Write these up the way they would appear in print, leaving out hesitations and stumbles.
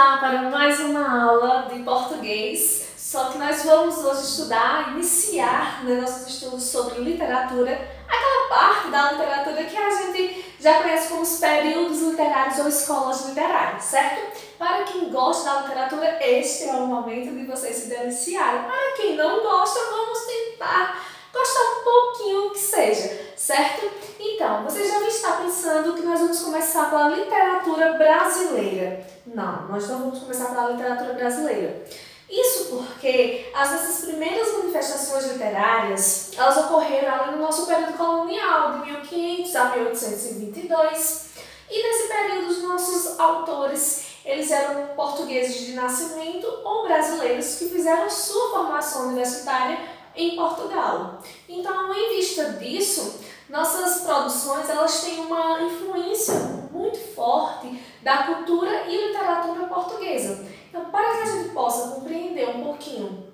lá para mais uma aula de português, só que nós vamos hoje iniciar nossos estudos sobre literatura, aquela parte da literatura que a gente já conhece como os períodos literários ou escolas literárias, certo? Para quem gosta da literatura, este é o momento de vocês se deliciarem. Para quem não gosta, vamos tentar gostar um pouquinho que seja, certo? Então, vocês devem estar pensando que nós vamos começar pela literatura brasileira. Não, nós não vamos começar pela literatura brasileira. Isso porque as nossas primeiras manifestações literárias, elas ocorreram ali no nosso período colonial, de 1500 a 1822. E nesse período, os nossos autores, eles eram portugueses de nascimento ou brasileiros que fizeram sua formação universitária em Portugal. Então, em vista disso, nossas produções elas têm uma influência muito forte da cultura e literatura portuguesa. Então, para que a gente possa compreender um pouquinho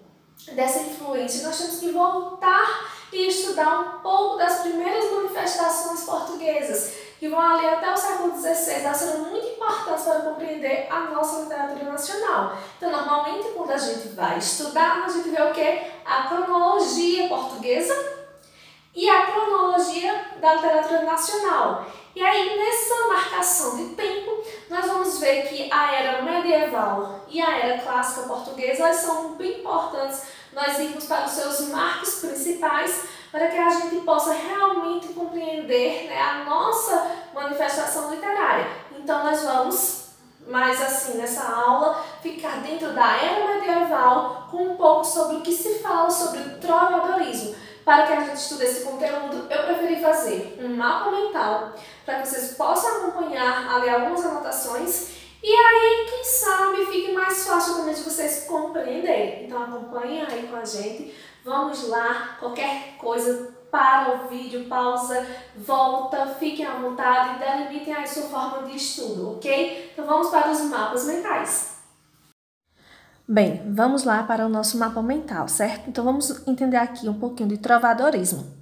dessa influência, nós temos que voltar e estudar um pouco das primeiras manifestações portuguesas, que vão ali até o século XVI, elas serão muito importantes para compreender a nossa literatura nacional. Então, normalmente, quando a gente vai estudar, a gente vê o quê? A cronologia portuguesa e a cronologia da literatura nacional. E aí, nessa marcação de tempo, nós vamos ver que a era medieval e a era clássica portuguesa elas são bem importantes nós irmos para os seus marcos principais para que a gente possa realmente compreender a nossa manifestação literária. Então, nós vamos, mais assim, nessa aula, ficar dentro da era medieval com um pouco sobre o que se fala sobre o trovadorismo. Para que a gente estude esse conteúdo, eu preferi fazer um mapa mental para que vocês possam acompanhar ali algumas anotações e aí, quem sabe, fique mais fácil também de vocês compreenderem. Então, acompanhem aí com a gente. Vamos lá, qualquer coisa, para o vídeo, pausa, volta, fiquem à vontade e delimitem aí sua forma de estudo, ok? Então, vamos para os mapas mentais. Bem, vamos lá para o nosso mapa mental, certo? Então, vamos entender aqui um pouquinho de trovadorismo.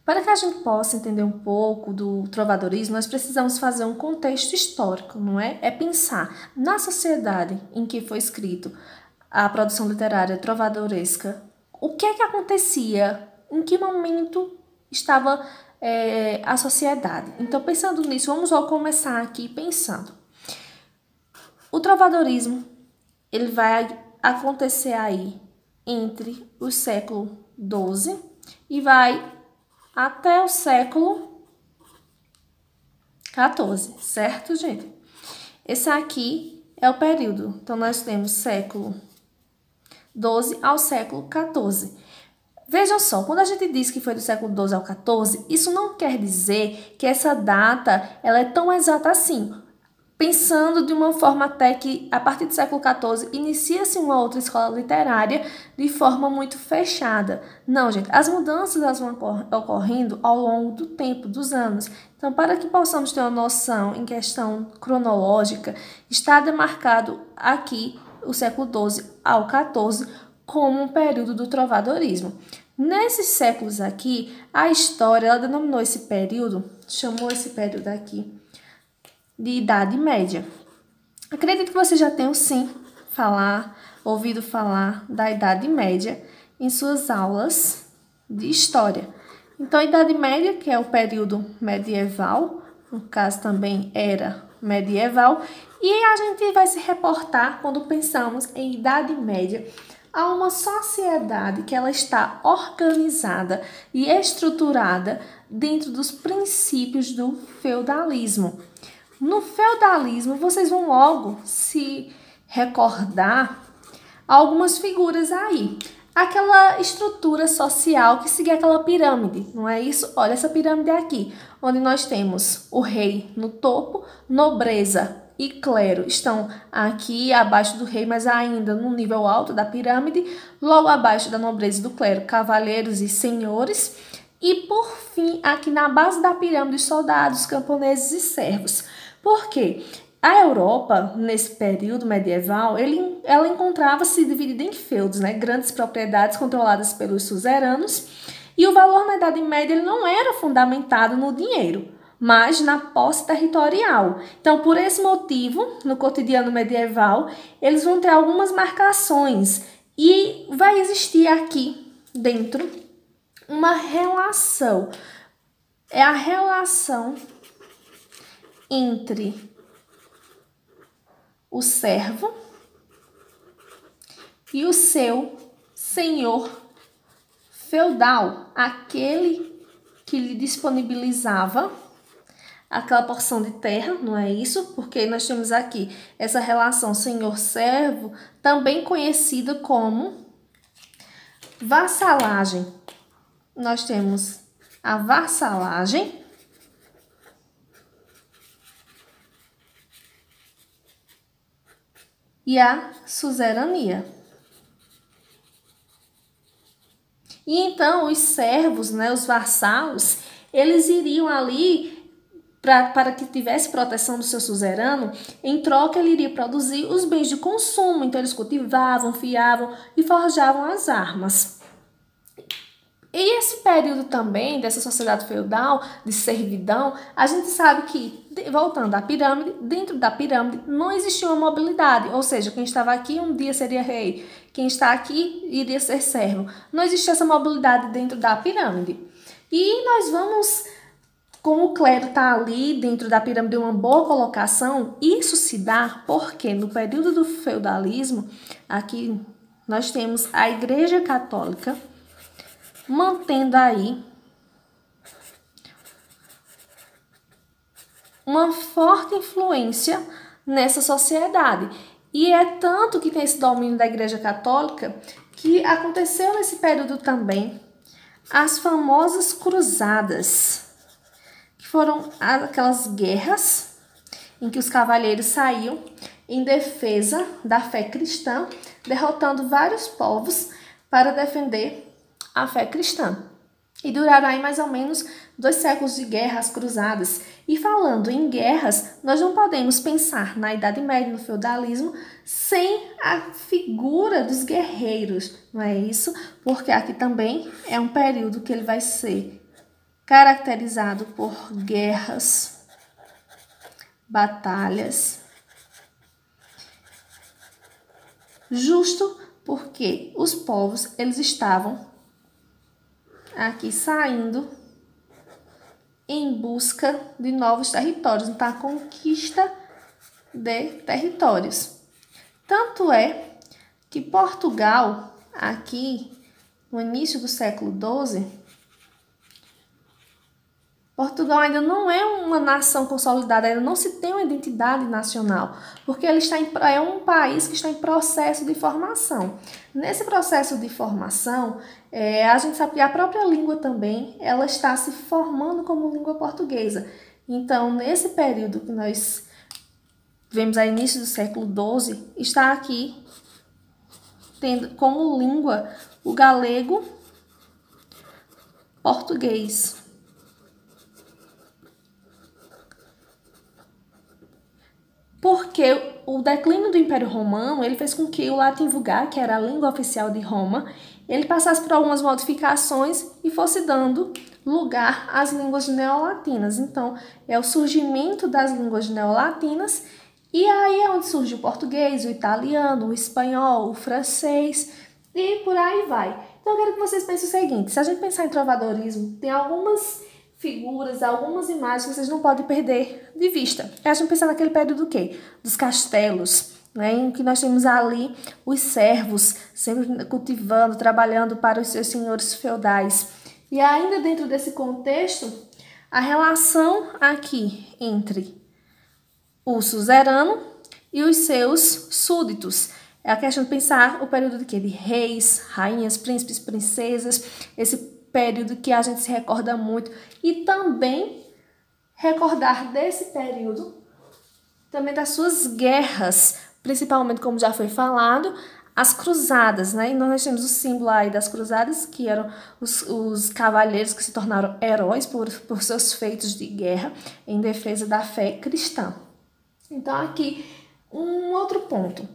Para que a gente possa entender um pouco do trovadorismo, nós precisamos fazer um contexto histórico, não é? É pensar na sociedade em que foi escrito a produção literária trovadoresca, o que é que acontecia, em que momento estava a sociedade. Então, pensando nisso, vamos logo começar aqui pensando. O trovadorismo, ele vai acontecer aí entre o século XII e vai até o século XIV, certo, gente? Esse aqui é o período. Então, nós temos século XII ao século XIV. Vejam só, quando a gente diz que foi do século XII ao XIV, isso não quer dizer que essa data ela é tão exata assim. Pensando de uma forma até que, a partir do século XIV, inicia-se uma outra escola literária de forma muito fechada. Não, gente, as mudanças elas vão ocorrendo ao longo do tempo, dos anos. Então, para que possamos ter uma noção em questão cronológica, está demarcado aqui o século XII ao XIV como um período do trovadorismo. Nesses séculos aqui, a história ela denominou esse período, chamou esse período aqui, de Idade Média. Acredito que vocês já tenham, sim, ouvido falar da Idade Média em suas aulas de História. Então, a Idade Média, que é o período medieval, no caso também era medieval, e a gente vai se reportar quando pensamos em Idade Média a uma sociedade que ela está organizada e estruturada dentro dos princípios do feudalismo. No feudalismo, vocês vão logo se recordar algumas figuras aí. Aquela estrutura social que seguia aquela pirâmide, não é isso? Olha essa pirâmide aqui, onde nós temos o rei no topo, nobreza e clero estão aqui abaixo do rei, mas ainda no nível alto da pirâmide. Logo abaixo da nobreza e do clero, cavaleiros e senhores. E, por fim, aqui na base da pirâmide, os soldados, camponeses e servos. Por quê? A Europa, nesse período medieval, ela encontrava-se dividida em feudos, né? Grandes propriedades controladas pelos suzeranos, e o valor na Idade Média ele não era fundamentado no dinheiro, mas na posse territorial. Então, por esse motivo, no cotidiano medieval, eles vão ter algumas marcações e vai existir aqui dentro uma relação. É a relação entre o servo e o seu senhor feudal, aquele que lhe disponibilizava aquela porção de terra, não é isso? Porque nós temos aqui essa relação senhor-servo, também conhecida como vassalagem. Nós temos a vassalagem e a suzerania. E então os servos, né, os vassalos, eles iriam ali para que tivesse proteção do seu suzerano. Em troca ele iria produzir os bens de consumo, então eles cultivavam, fiavam e forjavam as armas. E esse período também dessa sociedade feudal, de servidão, a gente sabe que, voltando à pirâmide, dentro da pirâmide não existia uma mobilidade, ou seja, quem estava aqui um dia seria rei, quem está aqui iria ser servo. Não existia essa mobilidade dentro da pirâmide. E nós vamos, como o clero está ali dentro da pirâmide, uma boa colocação, isso se dá porque no período do feudalismo, aqui nós temos a Igreja Católica, mantendo aí uma forte influência nessa sociedade. E é tanto que tem esse domínio da Igreja Católica que aconteceu nesse período também as famosas cruzadas, que foram aquelas guerras em que os cavalheiros saíam em defesa da fé cristã, derrotando vários povos para defender a fé cristã. E duraram aí mais ou menos 2 séculos de guerras cruzadas. E falando em guerras, nós não podemos pensar na Idade Média, no feudalismo, sem a figura dos guerreiros, não é isso? Porque aqui também é um período que ele vai ser caracterizado por guerras, batalhas, justo porque os povos eles estavam aqui saindo em busca de novos territórios, então a conquista de territórios. Tanto é que Portugal, aqui no início do século XII, Portugal ainda não é uma nação consolidada, ainda não se tem uma identidade nacional, porque ele é um país que está em processo de formação. Nesse processo de formação, a gente sabe que a própria língua também ela está se formando como língua portuguesa. Então, nesse período que nós vemos a início do século XII, está aqui tendo como língua o galego português. Porque o declínio do Império Romano ele fez com que o latim vulgar, que era a língua oficial de Roma, ele passasse por algumas modificações e fosse dando lugar às línguas neolatinas. Então, é o surgimento das línguas neolatinas e aí é onde surge o português, o italiano, o espanhol, o francês e por aí vai. Então, eu quero que vocês pensem o seguinte, se a gente pensar em trovadorismo, tem algumas figuras, algumas imagens que vocês não podem perder de vista. A gente pensa naquele período do quê? Dos castelos, né, em que nós temos ali os servos sempre cultivando, trabalhando para os seus senhores feudais. E ainda dentro desse contexto, a relação aqui entre o suzerano e os seus súditos. É a questão de pensar o período de quê? De reis, rainhas, príncipes, princesas, esse período que a gente se recorda muito e também recordar desse período também das suas guerras, principalmente como já foi falado, as cruzadas, né? E nós temos o símbolo aí das cruzadas, que eram os cavalheiros que se tornaram heróis por seus feitos de guerra em defesa da fé cristã. Então aqui um outro ponto.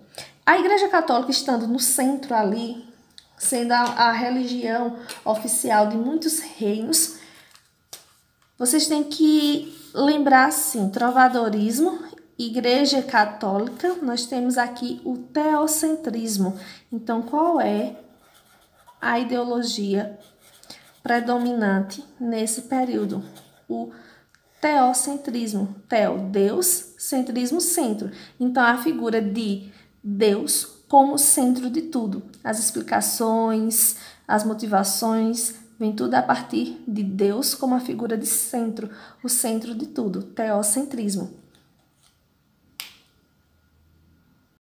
A Igreja Católica estando no centro ali, sendo a religião oficial de muitos reinos, vocês têm que lembrar assim, trovadorismo, Igreja Católica, nós temos aqui o teocentrismo. Então, qual é a ideologia predominante nesse período? O teocentrismo. Teo, Deus, centrismo, centro. Então, a figura de Deus como centro de tudo. As explicações, as motivações, vem tudo a partir de Deus como a figura de centro, o centro de tudo, teocentrismo.